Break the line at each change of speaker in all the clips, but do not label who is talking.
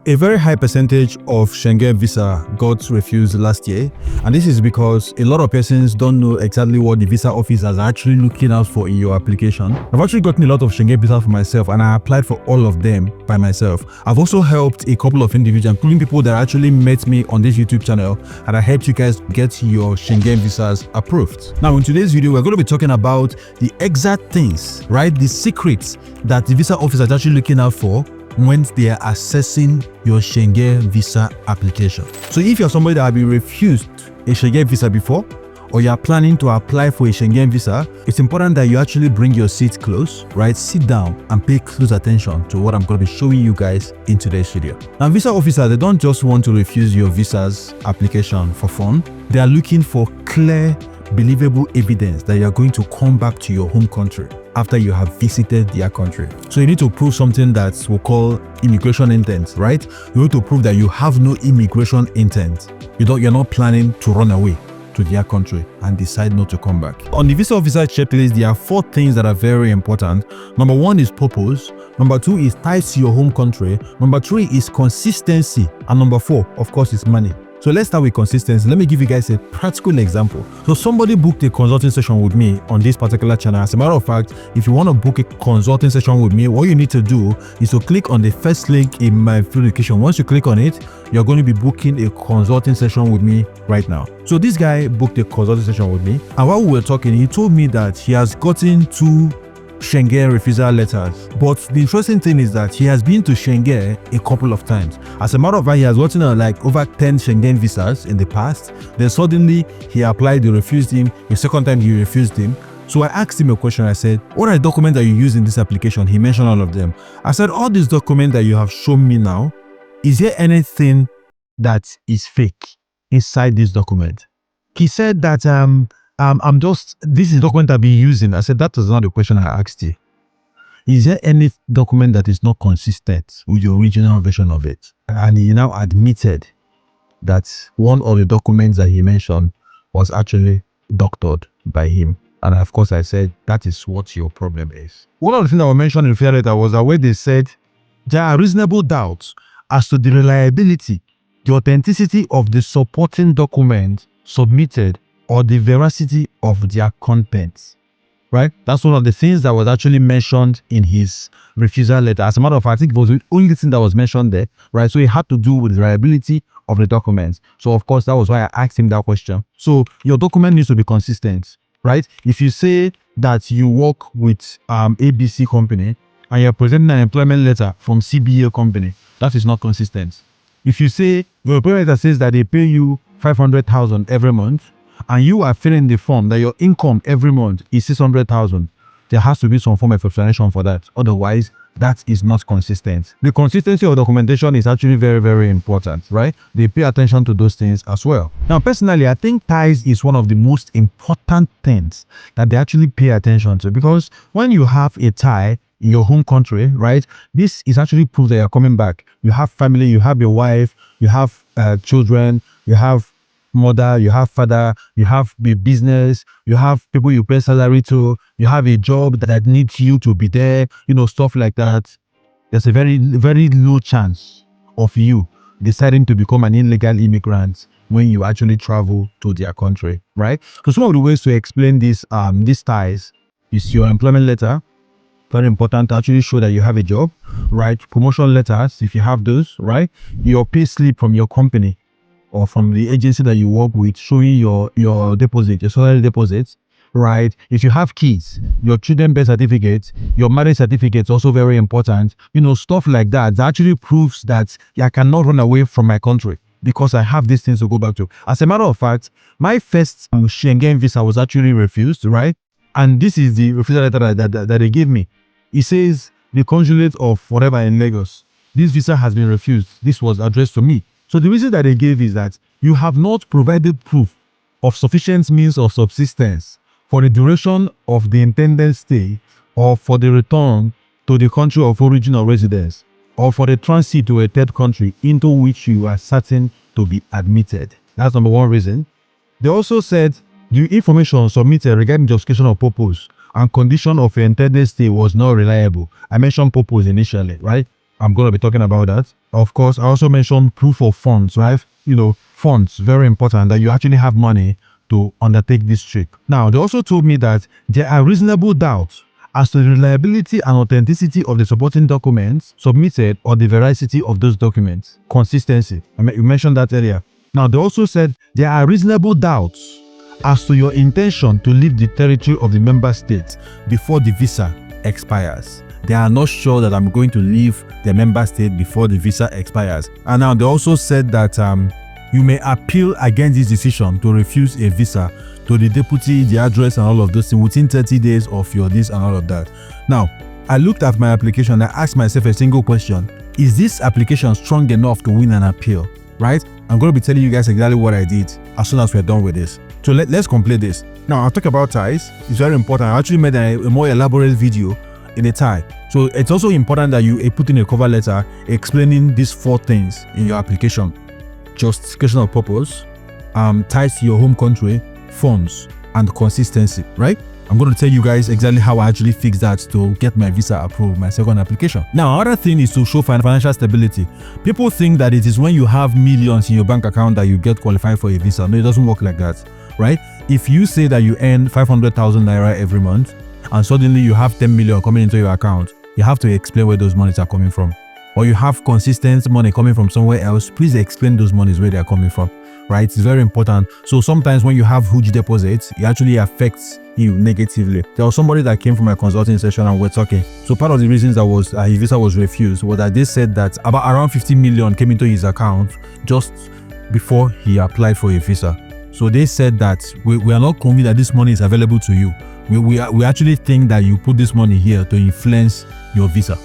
A very high percentage of Schengen visa got refused last year, and this is because a lot of persons don't know exactly what the visa officers are actually looking out for in your application. I've actually gotten a lot of Schengen visa for myself, and I applied for all of them by myself. I've also helped a couple of individuals, including people that actually met me on this YouTube channel, and I helped you guys get your Schengen visas approved. Now, in today's video, we're going to be talking about the exact things, right? The secrets that the visa officers are actually looking out for when they are assessing your Schengen visa application. So if you're somebody that have been refused a Schengen visa before, or you are planning to apply for a Schengen visa, it's important that you actually bring your seat close, right? Sit down and pay close attention to what I'm going to be showing you guys in today's video. Now, visa officers, they don't just want to refuse your visa's application for fun. They are looking for clear, believable evidence that you are going to come back to your home country after you have visited their country. So you need to prove something that we call immigration intent, right? You need to prove that you have no immigration intent. You're not planning to run away to their country and decide not to come back. On the visa officer checklist, there are 4 things that are very important. Number 1 is purpose. Number 2 is ties to your home country. Number 3 is consistency. And number 4, of course, is money. So let's start with consistency. Let me give you guys a practical example. So somebody booked a consulting session with me on this particular channel. As a matter of fact, if you want to book a consulting session with me, what you need to do is to click on the first link in my application. Once you click on it, you're going to be booking a consulting session with me right now. So this guy booked a consulting session with me, and while we were talking, he told me that he has gotten 2 Schengen refusal letters. But the interesting thing is that he has been to Schengen a couple of times. As a matter of fact, he has gotten like over 10 Schengen visas in the past. Then suddenly he applied, they refused him. The second time he refused him. So I asked him a question. I said, what are the documents that you use in this application? He mentioned all of them. I said, all these documents that you have shown me now, is there anything that is fake inside this document? He said that this is the document I've been using. I said, that was not the question I asked you. Is there any document that is not consistent with your original version of it? And he now admitted that one of the documents that he mentioned was actually doctored by him. And of course, I said, that is what your problem is. One of the things that was mentioned in the fair letter was that where they said there are reasonable doubts as to the reliability, the authenticity of the supporting document submitted, or the veracity of their contents, right? That's one of the things that was actually mentioned in his refusal letter. As a matter of fact, I think it was the only thing that was mentioned there, right? So it had to do with the reliability of the documents. So of course, that was why I asked him that question. So your document needs to be consistent, right? If you say that you work with ABC company and you're presenting an employment letter from CBA company, that is not consistent. If you say your employment letter says that they pay you 500,000 every month, and you are filling the form that your income every month is 600,000, there has to be some form of explanation for that. Otherwise, that is not consistent. The consistency of documentation is actually very, very important, right? They pay attention to those things as well. Now, personally, I think ties is one of the most important things that they actually pay attention to, because when you have a tie in your home country, right, this is actually proof that you're coming back. You have family, you have your wife, you have children, you have mother, you have father, you have a business, you have people you pay salary to, you have a job that needs you to be there, stuff like that. There's a very, very low chance of you deciding to become an illegal immigrant when you actually travel to their country, right? So some of the ways to explain these ties is your employment letter. Very important to actually show that you have a job, right? Promotion letters, if you have those, right? Your pay slip from your company or from the agency that you work with, showing your deposit, your salary deposits, right? If you have kids, your children birth certificate, your marriage certificate is also very important. Stuff like that. That actually proves that I cannot run away from my country because I have these things to go back to. As a matter of fact, my first Schengen visa was actually refused, right? And this is the refusal letter that they gave me. It says the consulate of whatever in Lagos, this visa has been refused. This was addressed to me. So the reason that they gave is that you have not provided proof of sufficient means of subsistence for the duration of the intended stay, or for the return to the country of origin or residence, or for the transit to a third country into which you are certain to be admitted. That's number 1 reason. They also said the information submitted regarding justification of purpose and condition of your intended stay was not reliable. I mentioned purpose initially, right? I'm going to be talking about that. Of course, I also mentioned proof of funds, right? Funds, very important, that you actually have money to undertake this trip. Now, they also told me that there are reasonable doubts as to the reliability and authenticity of the supporting documents submitted or the veracity of those documents. Consistency. You mentioned that earlier. Now, they also said there are reasonable doubts as to your intention to leave the territory of the member state before the visa expires. They are not sure that I'm going to leave the member state before the visa expires. And now they also said that you may appeal against this decision to refuse a visa to the deputy, the address, and all of those things within 30 days of your this and all of that. Now, I looked at my application. I asked myself a single question: is this application strong enough to win an appeal? Right? I'm going to be telling you guys exactly what I did as soon as we're done with this. So let's complete this. Now, I'll talk about ties. It's very important. I actually made a more elaborate video in a tie. So it's also important that you put in a cover letter explaining these 4 things in your application: justification of purpose, ties to your home country, funds, and consistency, right? I'm going to tell you guys exactly how I actually fixed that to get my visa approved, my second application. Now, another thing is to show financial stability. People think that it is when you have millions in your bank account that you get qualified for a visa. No, it doesn't work like that, right? If you say that you earn 500,000 naira every month and suddenly you have 10 million coming into your account, you have to explain where those monies are coming from. Or you have consistent money coming from somewhere else, please explain those monies where they are coming from, right? It's very important. So sometimes when you have huge deposits, it actually affects you negatively. There was somebody that came from my consulting session and we're talking. So part of the reasons that was his visa was refused was that they said that about around 50 million came into his account just before he applied for a visa. So they said that we are not convinced that this money is available to you. We actually think that you put this money here to influence your visa,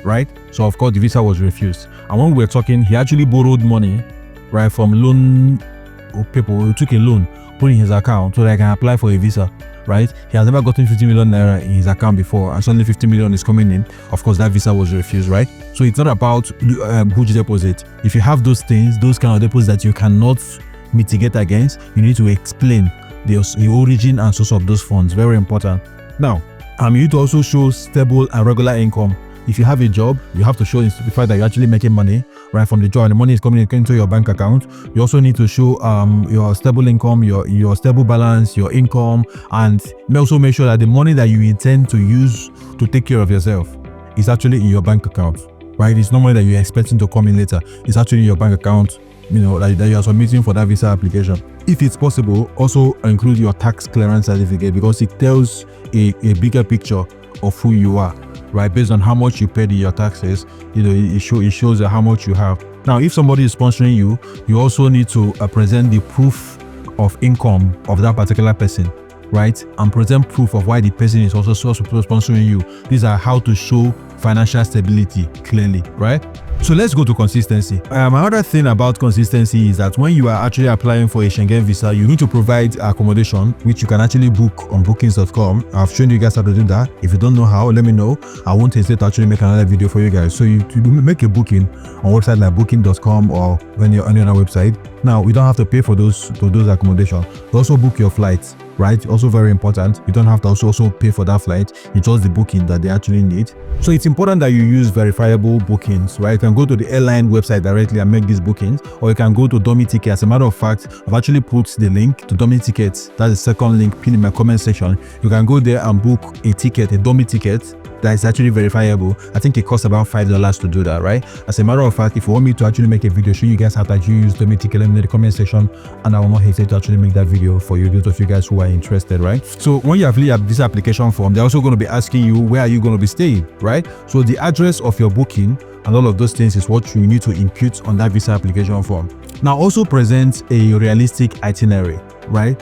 right? So of course the visa was refused. And when we were talking, he actually borrowed money, right, from loan people who took a loan, put in his account so that I can apply for a visa, right? He has never gotten 50 million naira in his account before, and suddenly 50 million is coming in. Of course, that visa was refused, right? So it's not about huge deposit. If you have those things, those kind of deposits that you cannot mitigate against, you need to explain the origin and source of those funds. Very important. Now, you need to also show stable and regular income. If you have a job, you have to show the fact that you're actually making money, right, from the job, and the money is coming into your bank account. You also need to show your stable income, your stable balance, your income, and also make sure that the money that you intend to use to take care of yourself is actually in your bank account, right? It's not money that you're expecting to come in later. It's actually in your bank account, that you are submitting for that visa application. If it's possible, also include your tax clearance certificate, because it tells a bigger picture of who you are, right? Based on how much you paid in your taxes, it shows how much you have. Now, if somebody is sponsoring you, you also need to present the proof of income of that particular person, right? And present proof of why the person is also sponsoring you. These are how to show financial stability clearly, right? So let's go to consistency. Another thing about consistency is that when you are actually applying for a Schengen visa, you need to provide accommodation, which you can actually book on bookings.com. I've shown you guys how to do that. If you don't know how, let me know. I won't hesitate to actually make another video for you guys. So you make a booking on website like booking.com or on your other website. Now, you don't have to pay for those accommodations. You also book your flights, right? Also very important. You don't have to also pay for that flight. It's just the booking that they actually need. So it's important that you use verifiable bookings, right? You can go to the airline website directly and make these bookings, or you can go to Dummy Ticket. As a matter of fact, I've actually put the link to Dummy Tickets. That's the second link pinned in my comment section. You can go there and book a ticket, a dummy ticket that is actually verifiable. I think it costs about $5 to do that, right? As a matter of fact, if you want me to actually make a video showing you guys how to use Dummy Ticket, let me know in the comment section, and I will not hesitate to actually make that video for you, those of you guys who are interested, right? So when you fill up this application form, they're also going to be asking you where are you going to be staying, right? So the address of your booking and all of those things is what you need to input on that visa application form. Now, also present a realistic itinerary, right?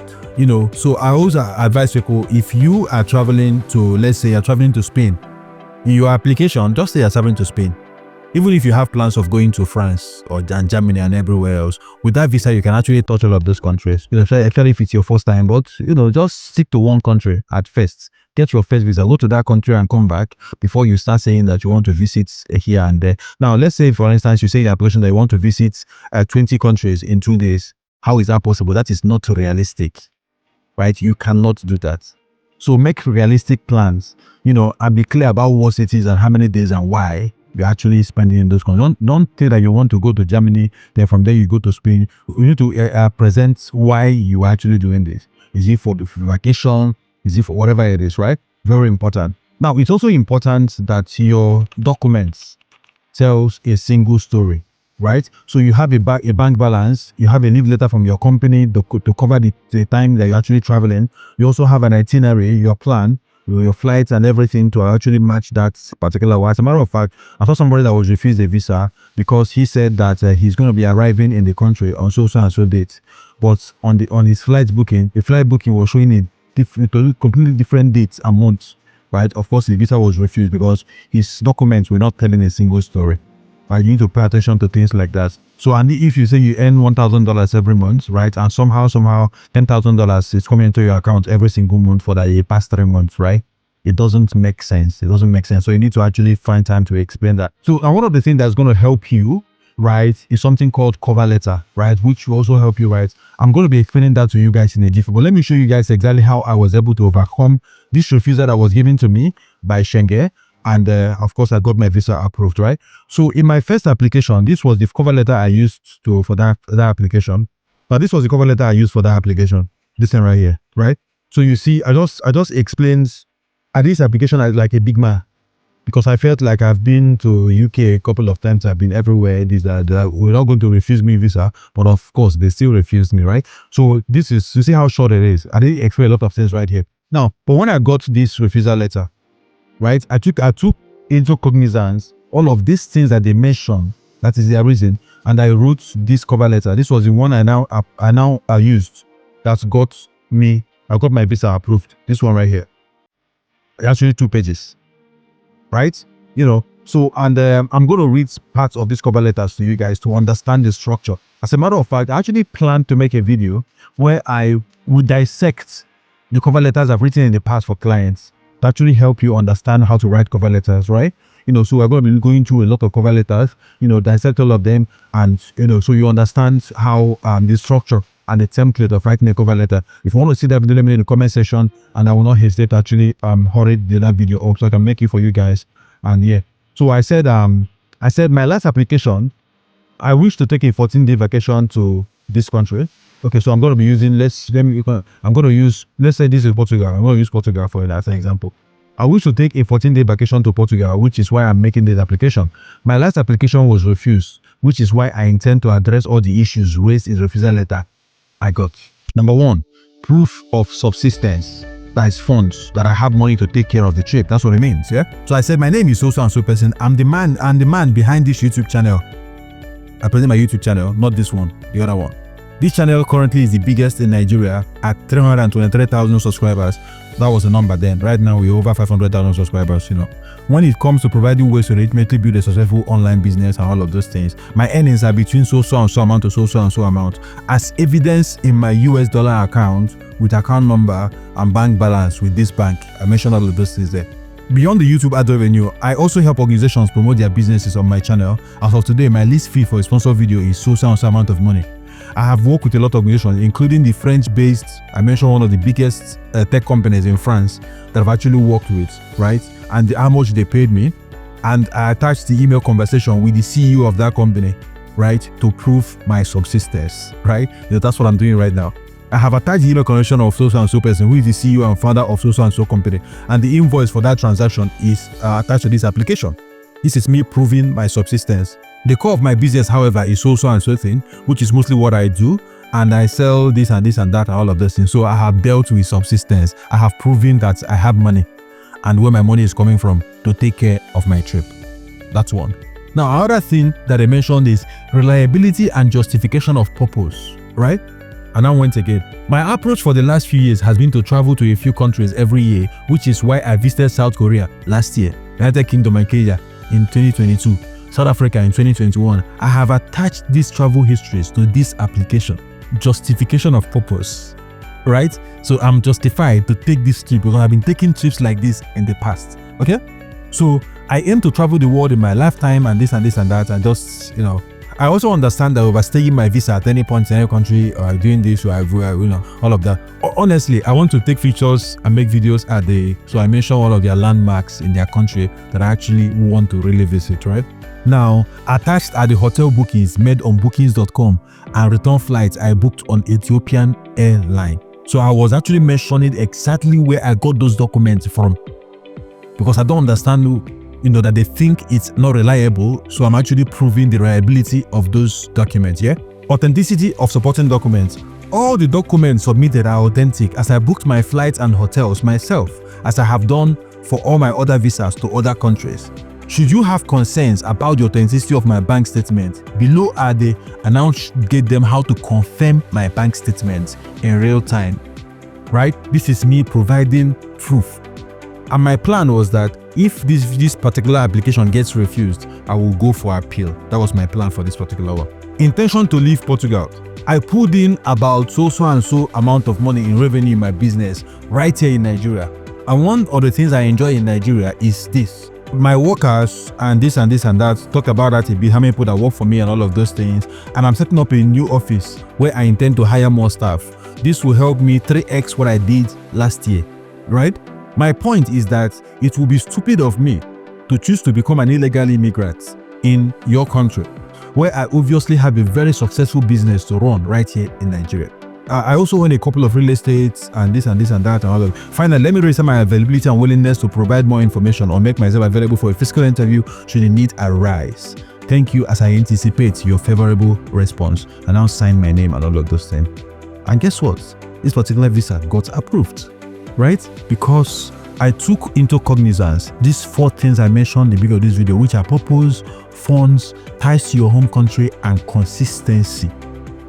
So I always advise people, if you are traveling to, let's say you're traveling to Spain, in your application, just say you're traveling to Spain. Even if you have plans of going to France or Germany and everywhere else, with that visa, you can actually touch all of those countries. Especially if it's your first time, but just stick to one country at first. Get your first visa, go to that country and come back before you start saying that you want to visit here and there. Now, let's say, for instance, you say in the application that you want to visit 20 countries in 2 days. How is that possible? That is not realistic, right? You cannot do that. So make realistic plans, and be clear about what it is and how many days and why you're actually spending in those countries. Don't think that you want to go to Germany, then from there you go to Spain. You need to present why you are actually doing this. Is it for the vacation? Is it for whatever it is, right? Very important. Now, it's also important that your documents tells a single story, right? So you have a bank balance, you have a leave letter from your company to cover the time that you're actually traveling. You also have an itinerary, your plan, your flights and everything to actually match that particular one. As a matter of fact, I saw somebody that was refused a visa because he said that he's going to be arriving in the country on so and so date, but on his flight booking, the flight booking was showing a completely different dates and months. Right, of course, the visa was refused because his documents were not telling a single story. Right, you need to pay attention to things like that. So, and if you say you earn $1,000 every month, right, and somehow $10,000 is coming into your account every single month for the past 3 months, right? It doesn't make sense. It doesn't make sense. So you need to actually find time to explain that. So, and one of the things that's going to help you, right, is something called cover letter, right, which will also help you, right? I'm going to be explaining that to you guys in a jiffy, but let me show you guys exactly how I was able to overcome this refusal that was given to me by Schengen, and of course I got my visa approved, right? So in my first application, this was the cover letter I used for that application. But this was the cover letter I used for that application. This thing right here, right? So you see, I just explained this application as like a big man, because I felt like I've been to UK a couple of times. I've been everywhere. These are we're not going to refuse me visa, but of course they still refused me, right? So this is, you see how short it is. I didn't explain a lot of things right here. Now, but when I got this refusal letter, right, I took into cognizance all of these things that they mentioned. That is their reason, and I wrote this cover letter. This was the one I now used. That got me. I got my visa approved. This one right here. Actually, 2 pages. Right? You know, so, and I'm going to read parts of these cover letters to you guys to understand the structure. As a matter of fact, I actually plan to make a video where I would dissect the cover letters I've written in the past for clients to actually help you understand how to write cover letters, right? You know, so we're going to be going through a lot of cover letters, you know, dissect all of them, and, you know, so you understand how the structure and the template of writing a cover letter. If you want to see that video, let me know in the comment section, and I will not hesitate to actually hurry that video up so I can make it for you guys. And yeah, so I said my last application, I wish to take a 14-day vacation to this country. Okay, so I'm going to be using, I'm going to use, let's say this is Portugal. I'm going to use Portugal for as an example. I wish to take a 14-day vacation to Portugal, which is why I'm making this application. My last application was refused, which is why I intend to address all the issues raised in the refusal letter I got. Number 1, proof of subsistence. That is funds, that I have money to take care of the trip. That's what it means, yeah? So I said, my name is so and so person. I'm the man behind this YouTube channel. I present my YouTube channel, not this one, the other one. This channel currently is the biggest in Nigeria at 323,000 subscribers. That was the number then. Right now, we're over 500,000 subscribers, you know. When it comes to providing ways to legitimately build a successful online business and all of those things, my earnings are between so and so amount to so and so amount, as evidence in my US dollar account with account number and bank balance with this bank. I mentioned all of those things there. Beyond the YouTube ad revenue, I also help organizations promote their businesses on my channel. As of today, my least fee for a sponsored video is so and so amount of money. I have worked with a lot of organizations, including the French-based, I mentioned one of the biggest tech companies in France that I've actually worked with, right? And how much they paid me. And I attached the email conversation with the CEO of that company, right? To prove my subsistence, right? You know, that's what I'm doing right now. I have attached the email connection of so and so person, who is the CEO and founder of so and so company. And the invoice for that transaction is attached to this application. This is me proving my subsistence. The core of my business, however, is so and so thing, which is mostly what I do. And I sell this and this and that and all of those things. So I have dealt with subsistence. I have proven that I have money and where my money is coming from to take care of my trip. That's one. Now, another thing that I mentioned is reliability and justification of purpose, right? And I went again. My approach for the last few years has been to travel to a few countries every year, which is why I visited South Korea last year, United Kingdom and Kenya in 2022, South Africa in 2021. I have attached these travel histories to this application. Justification of purpose, right? So I'm justified to take this trip because I've been taking trips like this in the past, okay? So I aim to travel the world in my lifetime and this and this and that, and just, you know, I also understand that overstaying my visa at any point in any country or doing this or all of that. Honestly, I want to take pictures and make videos so I mention all of their landmarks in their country that I actually want to really visit, right? Now, attached are the hotel bookings made on bookings.com and return flights I booked on Ethiopian Airline. So I was actually mentioning exactly where I got those documents from, because I don't understand that they think it's not reliable. So I'm actually proving the reliability of those documents. Yeah. Authenticity of supporting documents. All the documents submitted are authentic, as I booked my flights and hotels myself, as I have done for all my other visas to other countries. Should you have concerns about the authenticity of my bank statement, below are and I'll get them how to confirm my bank statement in real time. Right? This is me providing proof. And my plan was that if this particular application gets refused, I will go for appeal. That was my plan for this particular one. Intention to leave Portugal. I pulled in about so and so amount of money in revenue in my business right here in Nigeria. And one of the things I enjoy in Nigeria is this. My workers and this and that, talk about that a bit, how many people that work for me and all of those things. And I'm setting up a new office where I intend to hire more staff. This will help me 3x what I did last year, right? My point is that it will be stupid of me to choose to become an illegal immigrant in your country, where I obviously have a very successful business to run right here in Nigeria. I also own a couple of real estates and this and that and all of it. Finally, let me register my availability and willingness to provide more information or make myself available for a physical interview should the need arise. Thank you, as I anticipate your favorable response, and I'll sign my name and all of those things. And guess what? This particular visa got approved, right? Because I took into cognizance these 4 things I mentioned in the beginning of this video, which are purpose, funds, ties to your home country, and consistency.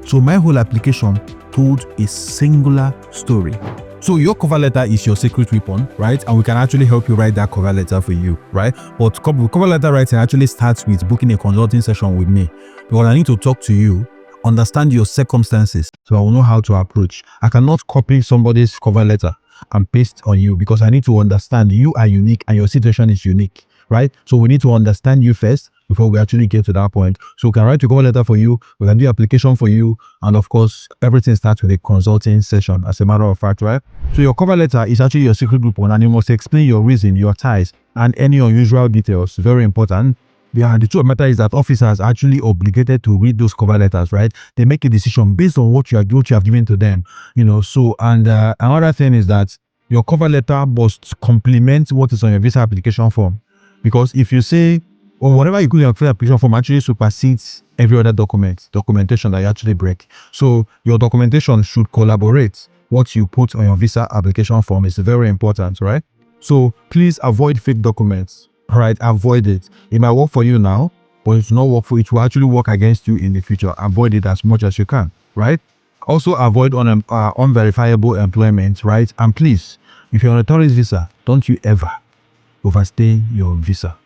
So my whole application told a singular story. So your cover letter is your secret weapon, right? And we can actually help you write that cover letter for you, right? But cover letter writing actually starts with booking a consulting session with me, because I need to talk to you, understand your circumstances, so I will know how to approach. I cannot copy somebody's cover letter and paste on you, because I need to understand you are unique and your situation is unique, right? So we need to understand you first before we actually get to that point. So we can write a cover letter for you, we can do application for you, and of course everything starts with a consulting session, as a matter of fact, right? So your cover letter is actually your secret group one, and you must explain your reason, your ties, and any unusual details. Very important. Yeah, the truth of the matter is that officers are actually obligated to read those cover letters, right? They make a decision based on what you have given to them, So, and another thing is that your cover letter must complement what is on your visa application form, because if you say, or whatever you put in your visa application form actually supersedes every other documentation that you actually break. So your documentation should collaborate what you put on your visa application form. Is very important, right? So please avoid fake documents. Right, avoid it. It might work for you now, but it's not work for it will actually work against you in the future. Avoid it as much as you can, right? Also avoid unverifiable employment, right? And please, if you're on a tourist visa, don't you ever overstay your visa,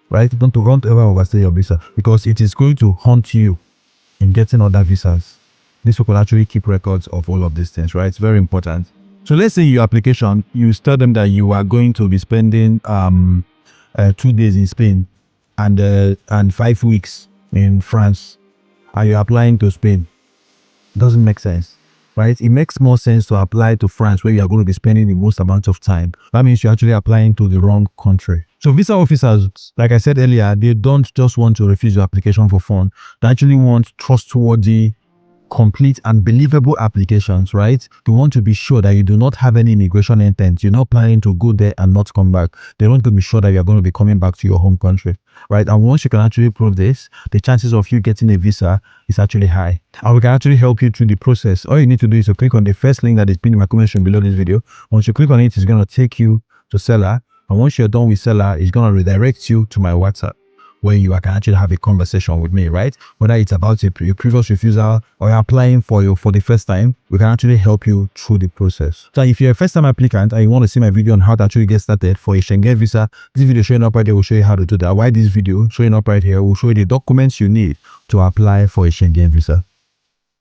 right? Don't ever overstay your visa, because it is going to haunt you in getting other visas. This will actually keep records of all of these things, right? It's very important. So let's say your application, you tell them that you are going to be spending 2 days in Spain and 5 weeks in France, and you're applying to Spain. Doesn't make sense, right? It makes more sense to apply to France, where you are going to be spending the most amount of time. That means you're actually applying to the wrong country. So visa officers, like I said earlier, they don't just want to refuse your application for fun. They actually want trustworthy, complete and believable applications, right? They want to be sure that you do not have any immigration intent. You're not planning to go there and not come back. They want to be sure that you're going to be coming back to your home country, right? And once you can actually prove this, the chances of you getting a visa is actually high. And we can actually help you through the process. All you need to do is to click on the first link that is pinned in my comment section below this video. Once you click on it, it's going to take you to Seller. And once you're done with Seller, it's going to redirect you to my WhatsApp, where you can actually have a conversation with me, right? Whether it's about your previous refusal or you're applying for the first time, we can actually help you through the process. So if you're a first-time applicant and you want to see my video on how to actually get started for a Schengen visa, this video showing up right here will show you how to do that. Why this video showing up right here will show you the documents you need to apply for a Schengen visa.